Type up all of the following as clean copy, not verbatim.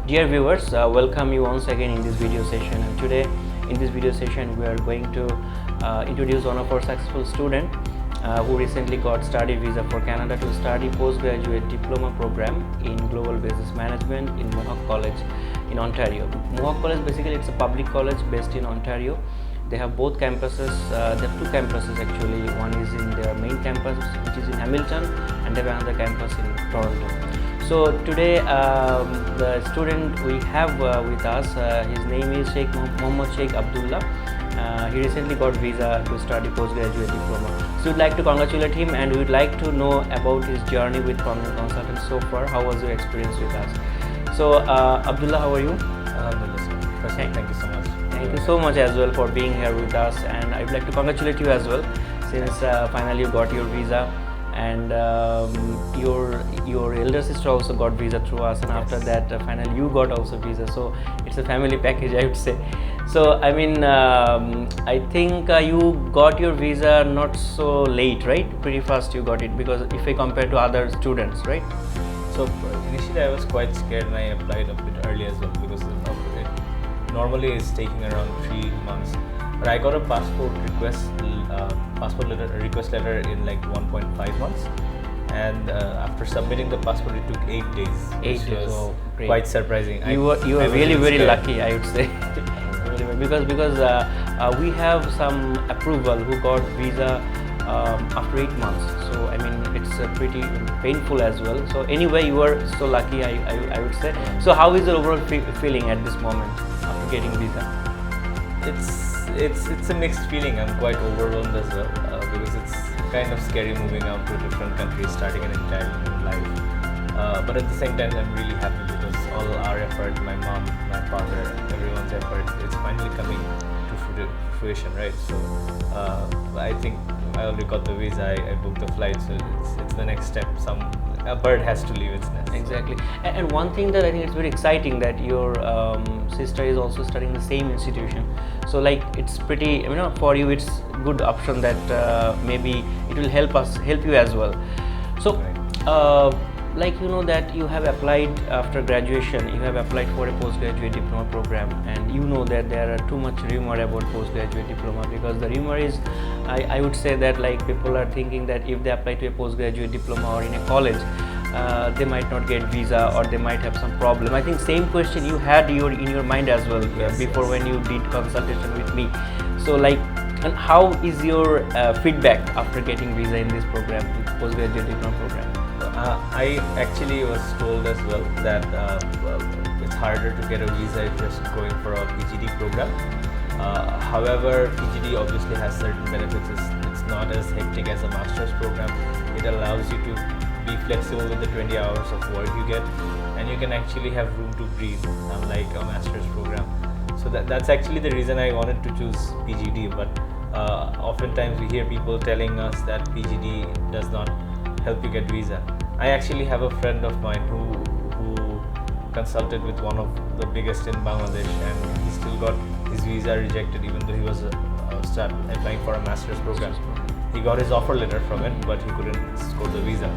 Dear viewers, welcome you once again in this video session, and today in this video session we are going to introduce one of our successful student who recently got study visa for Canada to study postgraduate diploma program in global business management in Mohawk College in Ontario. Mohawk College, basically it's a public college based in Ontario. They have both campuses, they have two campuses actually. One is in their main campus, which is in Hamilton, and they have another campus in Toronto. So today the student we have with us, his name is Sheikh Mohammad Abdullah. He recently got visa to study postgraduate diploma. So we'd like to congratulate him, and we'd like to know about his journey with Prominent Consultants so far. How was your experience with us? So Abdullah, how are you? Thank you so much. Thank you so much as well for being here with us, and I'd like to congratulate you as well, since finally you got your visa, and your elder sister also got visa through us, and after that finally you got also visa. So it's a family package, I would say. So I mean, I think you got your visa not so late, right? Pretty fast you got it, because if I compare to other students, right? So initially I was quite scared, and I applied a bit early as well, because it normally it's taking around 3 months. But I got a passport request letter in like 1.5 months, and after submitting the passport it took 8 days. 8 days, oh, great. Quite surprising. You were really very lucky, I would say. because we have some approval who got visa after 8 months. So I mean, it's pretty painful as well. So anyway, you were so lucky, I would say. So how is the overall feeling at this moment after getting visa? It's a mixed feeling. I'm quite overwhelmed as well, because it's kind of scary moving out to a different country, starting an entirely new life. But at the same time, I'm really happy because all our effort, my mom, my father, everyone's effort, it's finally coming to fruition, right? So I think I already got the visa, I booked the flight, so it's the next step. A bird has to leave its nest. Exactly. And one thing that I think it's very exciting, that your sister is also studying the same institution. So like, it's pretty, for you it's good option that maybe it will help you as well. So like, that you have applied after graduation, you have applied for a postgraduate diploma program, and you know that there are too much rumor about postgraduate diploma, because the rumor is, I would say that like people are thinking that if they apply to a postgraduate diploma or in a college, they might not get visa, or they might have some problem. I think same question you had in your mind as well before when you did consultation with me. So like, and how is your feedback after getting visa in this program, postgraduate diploma program? I actually was told as well that it's harder to get a visa if you're going for a PGD program. However, PGD obviously has certain benefits. It's not as hectic as a master's program. It allows you to be flexible with the 20 hours of work you get, and you can actually have room to breathe, unlike a master's program. So that's actually the reason I wanted to choose PGD. But oftentimes we hear people telling us that PGD does not help you get visa. I actually have a friend of mine who consulted with one of the biggest in Bangladesh, and he still got his visa rejected, even though he was applying for a master's program. He got his offer letter from it, but he couldn't score the visa.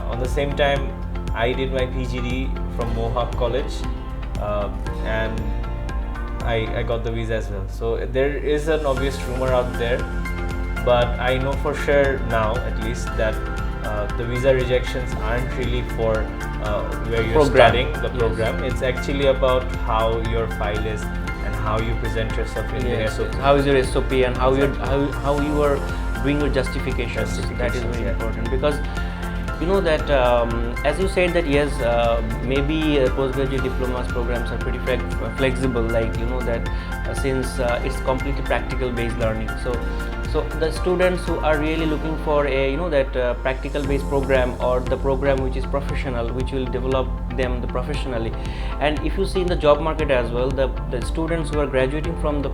On the same time, I did my PGD from Mohawk College, and I got the visa as well. So there is an obvious rumor out there, but I know for sure now, at least, that the visa rejections aren't really for where you're studying the program. It's actually about how your file is and how you present yourself in the SOP. How is your SOP, and how you are doing your justifications. That is very important, because you know that as you said that yes, maybe postgraduate diplomas programs are pretty flexible, like that since it's completely practical based learning. So the students who are really looking for a practical based program, or the program which is professional, which will develop them professionally. And if you see in the job market as well, the students who are graduating from the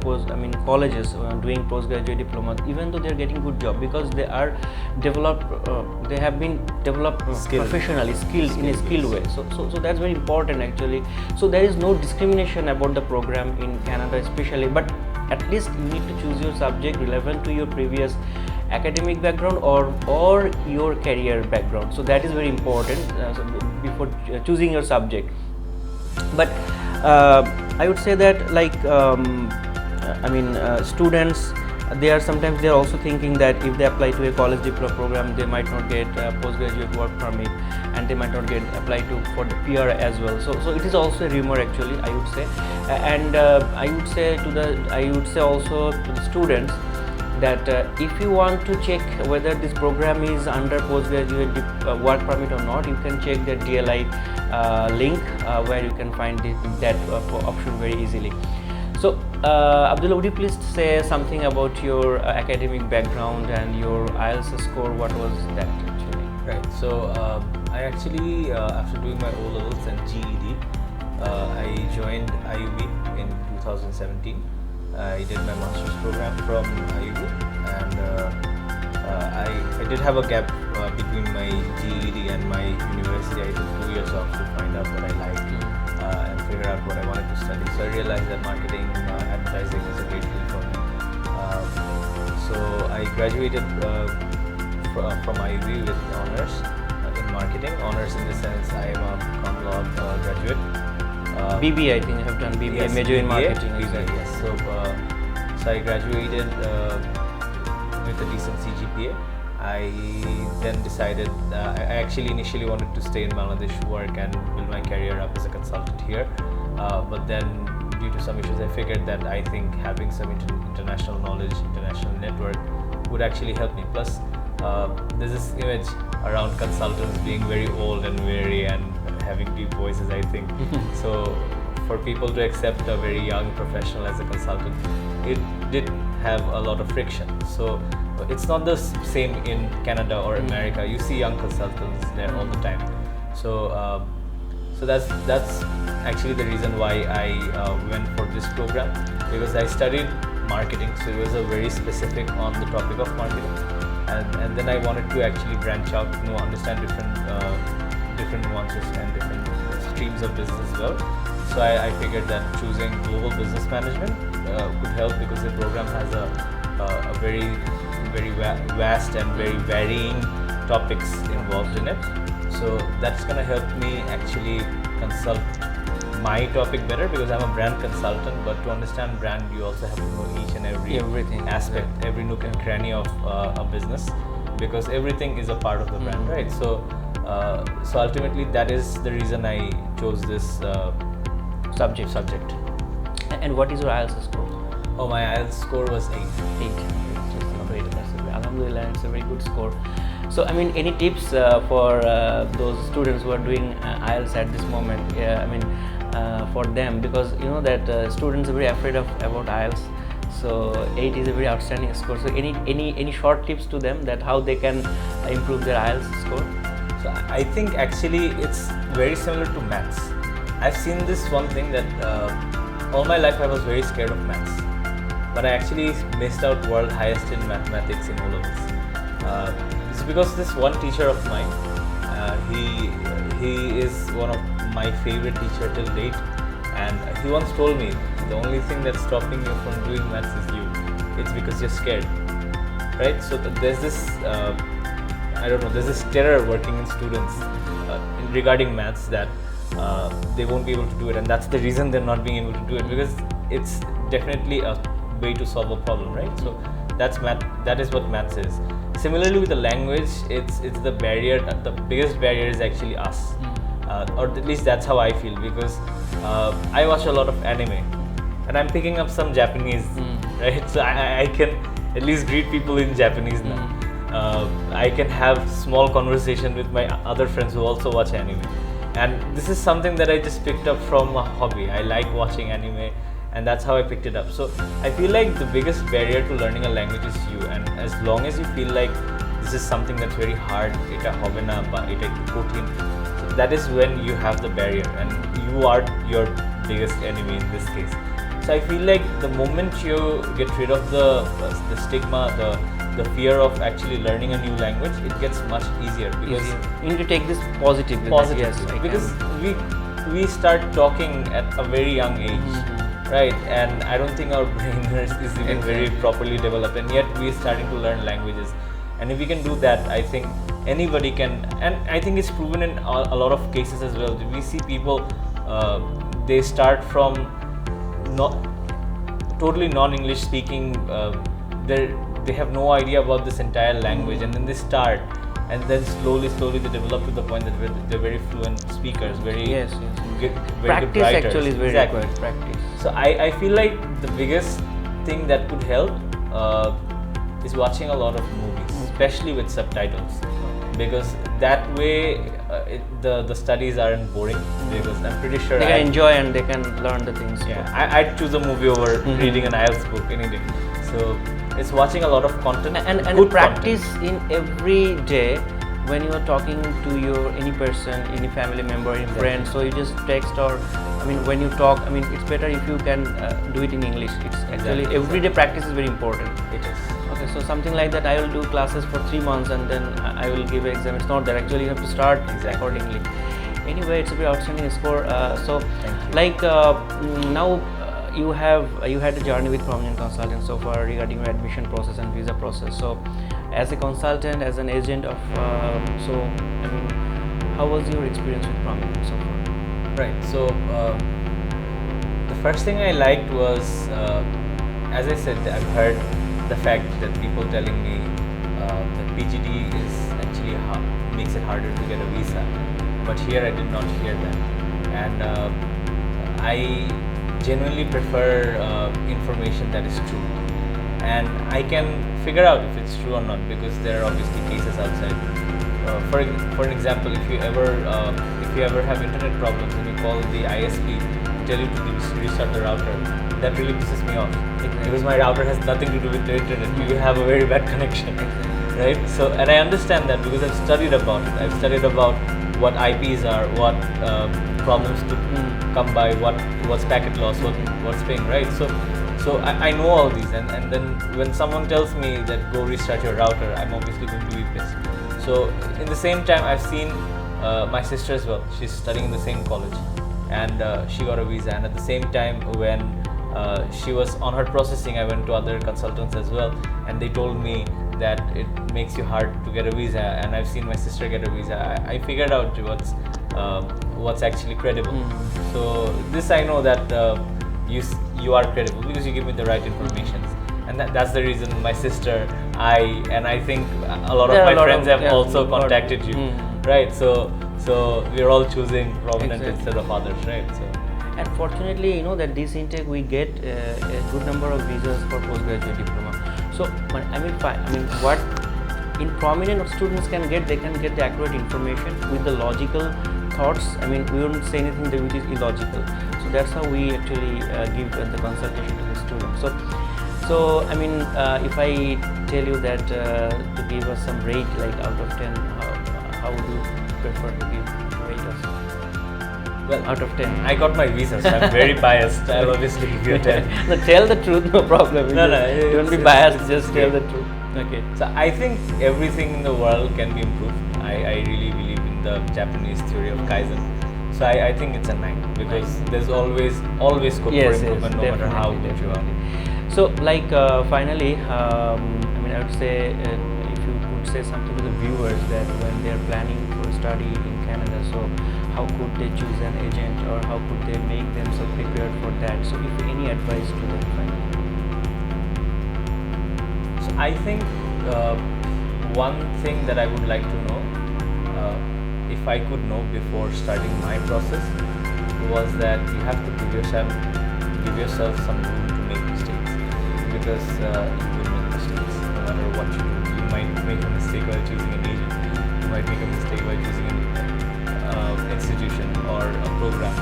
colleges doing postgraduate diplomas, even though they are getting good job, because they are they have been developed professionally, skilled in a skilled way. So that's very important actually. So there is no discrimination about the program in Canada especially, but at least you need to choose your subject relevant to your previous academic background or your career background. So that is very important before choosing your subject. But I would say that, like, students, they are sometimes, they are also thinking that if they apply to a college diploma program, they might not get postgraduate work permit, and they might not get applied to for the PR as well. So it is also a rumor, actually, I would say. And I would say also to the students that if you want to check whether this program is under postgraduate work permit or not, you can check the DLI link, where you can find that option very easily. So Abdullah, would you please say something about your academic background and your IELTS score? What was that actually? Right. So I actually, after doing my O-levels and GED, I joined IUB in 2017. I did my master's program from IUB, and I did have a gap between my GED and my university. I took 2 years off to find out what I liked and figure out what I wanted to study. So I realized that marketing, advertising is a great field for me. So I graduated from IUB with honors in marketing. Honors in the sense I am a cum laude graduate. BBA, I think you have done BBA, yes, major in BBA, marketing. Exactly. Yes. So I graduated with a decent CGPA. I then decided, I actually initially wanted to stay in Bangladesh, work and build my career up as a consultant here. But then due to some issues, I figured that I think having some international knowledge, international network would actually help me. Plus, there's this image around consultants being very old and weary and having deep voices, I think. So for people to accept a very young professional as a consultant, it did have a lot of friction. So it's not the same in Canada or America. You see young consultants there all the time. So so that's actually the reason why I went for this program, because I studied marketing, so it was a very specific on the topic of marketing, and then I wanted to actually branch out, understand different nuances and different streams of business as well. So I figured that choosing global business management could help, because the program has a very vast and very varying topics involved in it. So that's going to help me actually consult my topic better, because I'm a brand consultant, but to understand brand you also have to know each and everything aspect, every nook and cranny of a business, because everything is a part of the brand, right? So ultimately that is the reason I chose this subject. And what is your IELTS score? Oh, my IELTS score was 8. Alhamdulillah, it's a very good score. So, I mean, any tips for those students who are doing IELTS at this moment? For them, because you know that students are very afraid about IELTS. So 8 is a very outstanding score. So any short tips to them that how they can improve their IELTS score? So I think actually it's very similar to maths. I've seen this one thing that all my life I was very scared of maths, but I actually missed out world highest in mathematics in O-levels. It's because this one teacher of mine, he is one of my favorite teacher till date, and he once told me the only thing that's stopping you from doing maths is you. It's because you're scared, right? So there's this there's this terror working in students regarding maths, that they won't be able to do it, and that's the reason they're not being able to do it, because it's definitely a way to solve a problem, right? So that's math. That is what maths is. Similarly with the language, it's the barrier. The biggest barrier is actually us, or at least that's how I feel, because I watch a lot of anime, and I'm picking up some Japanese, right? So I can at least greet people in Japanese now. I can have small conversation with my other friends who also watch anime, and this is something that I just picked up from a hobby. I like watching anime, and that's how I picked it up. So I feel like the biggest barrier to learning a language is you, and as long as you feel like this is something that's very hard, eta hobe na ba eta ekটু কঠিন, so that is when you have the barrier, and you are your biggest enemy in this case. So I feel like the moment you get rid of the stigma, the fear of actually learning a new language, it gets much easier, because you need to take this positively. Yes, because we start talking at a very young age, right? And I don't think our brain is even very properly developed, and yet we're starting to learn languages. And if we can do that, I think anybody can, and I think it's proven in a lot of cases as well. We see people they start from not totally non-English speaking. They have no idea about this entire language, and then they start, and then slowly they develop to the point that they're very fluent speakers, very Yes. good, very Practice good writers. actually is very Exactly. required. Practice. So I feel like the biggest thing that could help is watching a lot of movies, especially with subtitles, because that way the studies aren't boring. Because I'm pretty sure They can enjoy and they can learn the things. I'd choose a movie over reading an IELTS book any day. So it's watching a lot of content And good practice in every day when you are talking to any person, any family member, any friend. So you just text or, I mean, when you talk, I mean, it's better if you can do it in English. It's actually everyday practice is very important. It is. Okay, so something like that, I will do classes for 3 months and then I will give an exam. It's not that. Actually, you have to start accordingly. Anyway, it's a very outstanding score. So, like now. You had a journey with prominent consultants so far regarding your admission process and visa process. So, as a consultant, as an agent of, so I mean, how was your experience with prominent so far? Right. So the first thing I liked was, as I said, I've heard the fact that people telling me that PGD is actually makes it harder to get a visa, but here I did not hear that, and I genuinely prefer information that is true, and I can figure out if it's true or not because there are obviously cases outside. For an example, if you ever have internet problems and you call the ISP to tell you to restart the router, that really pisses me off because my router has nothing to do with the internet. You have a very bad connection, right? So, and I understand that because I've studied about it. I've studied about what IPs are, what problems to come by, what's packet loss, what's ping, right? So I know all these, and then when someone tells me that go restart your router, I'm obviously going to be pissed. So in the same time, I've seen my sister as well. She's studying in the same college, and she got a visa. And at the same time, when she was on her processing, I went to other consultants as well, and they told me that it makes you hard to get a visa. And I've seen my sister get a visa. I figured out what's actually credible. So this I know that you are credible because you give me the right information, and that's the reason my sister, I think a lot of my friends have also contacted you, right? So we're all choosing prominent instead of others, right? So. And fortunately, you know that this intake we get a good number of visas for postgraduate diploma. So I mean, what in prominent students can get, they can get the accurate information with the logical thoughts. I mean, we wouldn't say anything which is illogical. So that's how we actually give the consultation to the students. So I mean, if I tell you that to give us some rate, like out of 10, how would you prefer to give rate us? Well, out of 10. I got my visa, so I'm very biased. I'll obviously give you a 10. No, tell the truth, no problem. No, don't be biased, just tell the truth. Okay. So I think everything in the world can be improved. I really believe in the Japanese theory of Kaizen. So I think it's a 9 because there's always scope for improvement, no matter how good you are. So like finally, I mean, I would say if you could say something to the viewers that when they're planning for study in Canada, so how could they choose an agent or how could they make themselves prepared for that? So if any advice to them finally? So I think one thing that I would like to know, if I could know before starting my process, was that you have to give yourself some room to make mistakes, because you will make mistakes no matter what you do. You might make a mistake while choosing an agent. You might make a mistake while choosing an institution or a program.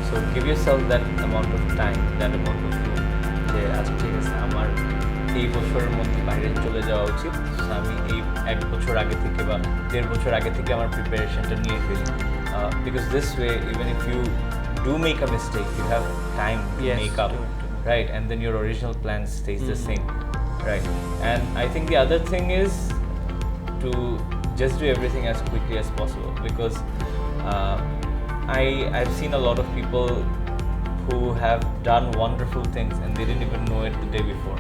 So give yourself that amount of time, that amount of room. যে আচ্ছা ঠিক আছে, আমার এই বছরের মধ্যে বাইরে চলে যাওয়া উচিত, আমি এই 1 বছর আগে থেকে বা 1.5 বছর আগে থেকে আমার প্রিপারেশনটা নিয়ে ফেলি, because this way even if you do make a mistake you have time to make up, right, and then your original plan stays the same, right. And I think the other thing is to just do everything as quickly as possible, because I've seen a lot of people who have done wonderful things and they didn't even know it the day before,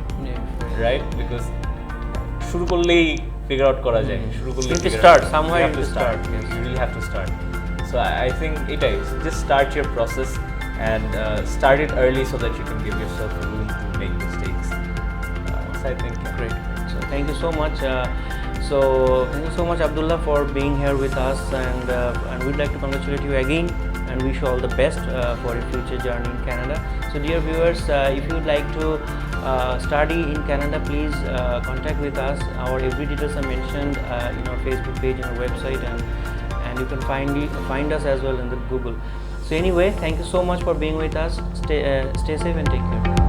right, because shuru korlei figure out kora jay, shuru korlei you start somewhere, you have to start. You really have to start. So I think it is just start your process and start it early so that you can give yourself room to make mistakes. So I think Great. So thank you so much. Thank you so much, Abdullah, for being here with us, and we'd like to congratulate you again and wish you all the best for your future journey in Canada. So dear viewers, if you would like to study in Canada, please contact with us. Our every details are mentioned in our Facebook page and our website, and you can find us as well in the Google. So anyway, thank you so much for being with us. Stay safe and take care.